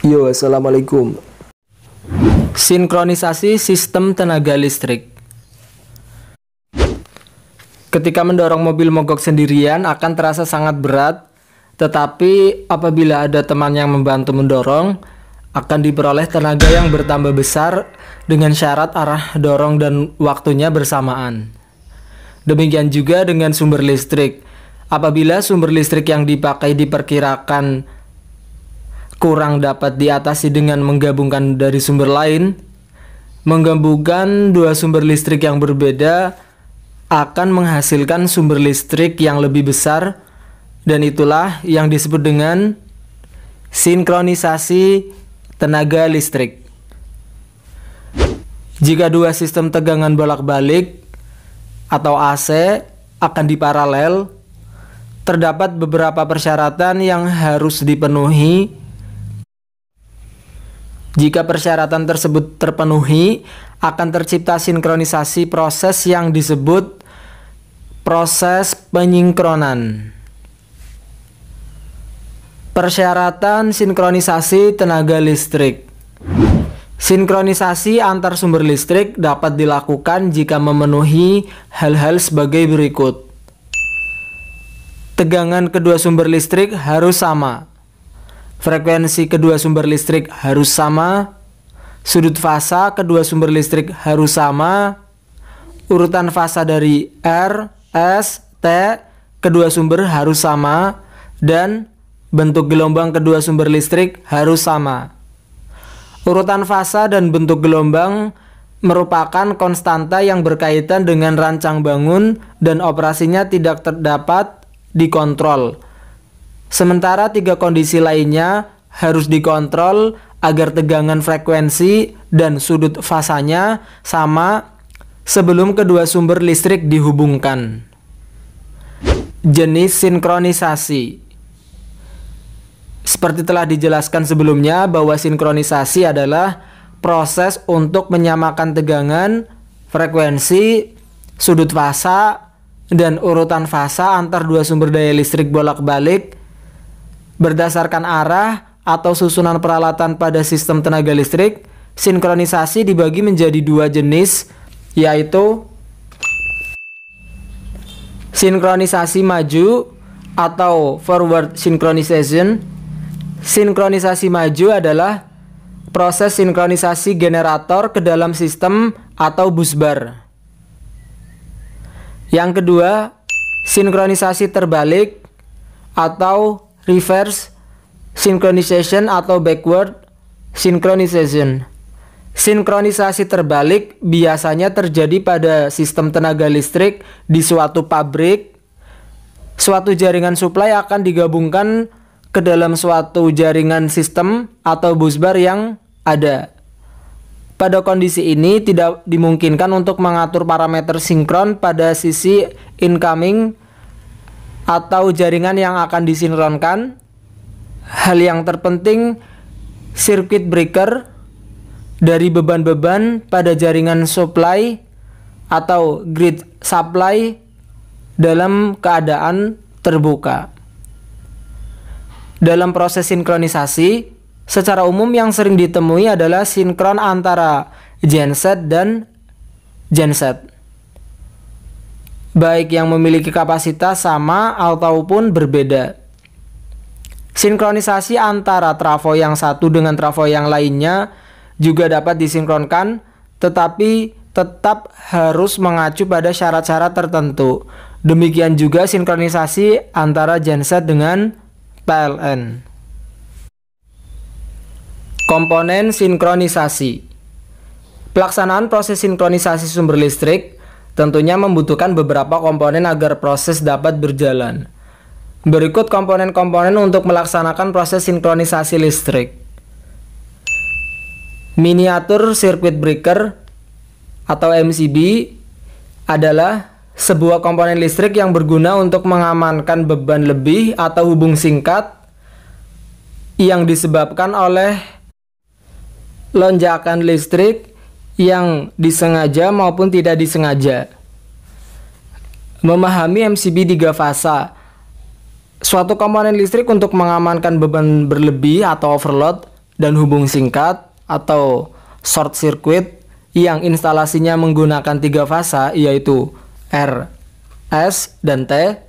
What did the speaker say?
Yo, assalamualaikum. Sinkronisasi sistem tenaga listrik. Ketika mendorong mobil mogok sendirian akan terasa sangat berat, tetapi apabila ada teman yang membantu mendorong, akan diperoleh tenaga yang bertambah besar dengan syarat arah dorong dan waktunya bersamaan. Demikian juga dengan sumber listrik. Apabila sumber listrik yang dipakai diperkirakan kurang dapat diatasi dengan menggabungkan dari sumber lain, menggabungkan dua sumber listrik yang berbeda akan menghasilkan sumber listrik yang lebih besar, dan itulah yang disebut dengan sinkronisasi tenaga listrik. Jika dua sistem tegangan bolak-balik atau AC akan diparalel, terdapat beberapa persyaratan yang harus dipenuhi. Jika persyaratan tersebut terpenuhi, akan tercipta sinkronisasi proses yang disebut proses penyinkronan. Persyaratan sinkronisasi tenaga listrik. Sinkronisasi antar sumber listrik dapat dilakukan jika memenuhi hal-hal sebagai berikut. Tegangan kedua sumber listrik harus sama. Frekuensi kedua sumber listrik harus sama. Sudut fasa kedua sumber listrik harus sama. Urutan fasa dari R, S, T kedua sumber harus sama. Dan bentuk gelombang kedua sumber listrik harus sama. Urutan fasa dan bentuk gelombang merupakan konstanta yang berkaitan dengan rancang bangun dan operasinya tidak terdapat dikontrol. Sementara tiga kondisi lainnya harus dikontrol agar tegangan, frekuensi, dan sudut fasanya sama sebelum kedua sumber listrik dihubungkan. Jenis sinkronisasi. Seperti telah dijelaskan sebelumnya bahwa sinkronisasi adalah proses untuk menyamakan tegangan, frekuensi, sudut fasa, dan urutan fasa antar dua sumber daya listrik bolak-balik berdasarkan arah atau susunan peralatan pada sistem tenaga listrik. Sinkronisasi dibagi menjadi dua jenis, yaitu sinkronisasi maju atau forward synchronization. Sinkronisasi maju adalah proses sinkronisasi generator ke dalam sistem atau busbar. Yang kedua, sinkronisasi terbalik atau reverse synchronization atau backward synchronization. Sinkronisasi terbalik biasanya terjadi pada sistem tenaga listrik di suatu pabrik. Suatu jaringan suplai akan digabungkan ke dalam suatu jaringan sistem atau busbar yang ada. Pada kondisi ini tidak dimungkinkan untuk mengatur parameter sinkron pada sisi incoming atau jaringan yang akan disinkronkan. Hal yang terpenting, circuit breaker dari beban-beban pada jaringan supply atau grid supply dalam keadaan terbuka. Dalam proses sinkronisasi, secara umum yang sering ditemui adalah sinkron antara genset dan genset, baik yang memiliki kapasitas sama ataupun berbeda. Sinkronisasi antara trafo yang satu dengan trafo yang lainnya juga dapat disinkronkan, tetapi tetap harus mengacu pada syarat-syarat tertentu. Demikian juga sinkronisasi antara genset dengan PLN. Komponen sinkronisasi. Pelaksanaan proses sinkronisasi sumber listrik tentunya membutuhkan beberapa komponen agar proses dapat berjalan. Berikut komponen-komponen untuk melaksanakan proses sinkronisasi listrik. Miniatur circuit breaker atau MCB adalah sebuah komponen listrik yang berguna untuk mengamankan beban lebih atau hubung singkat yang disebabkan oleh lonjakan listrik yang disengaja maupun tidak disengaja. Memahami MCB 3 fasa. Suatu komponen listrik untuk mengamankan beban berlebih atau overload dan hubung singkat atau short circuit yang instalasinya menggunakan 3 fasa yaitu R, S, dan T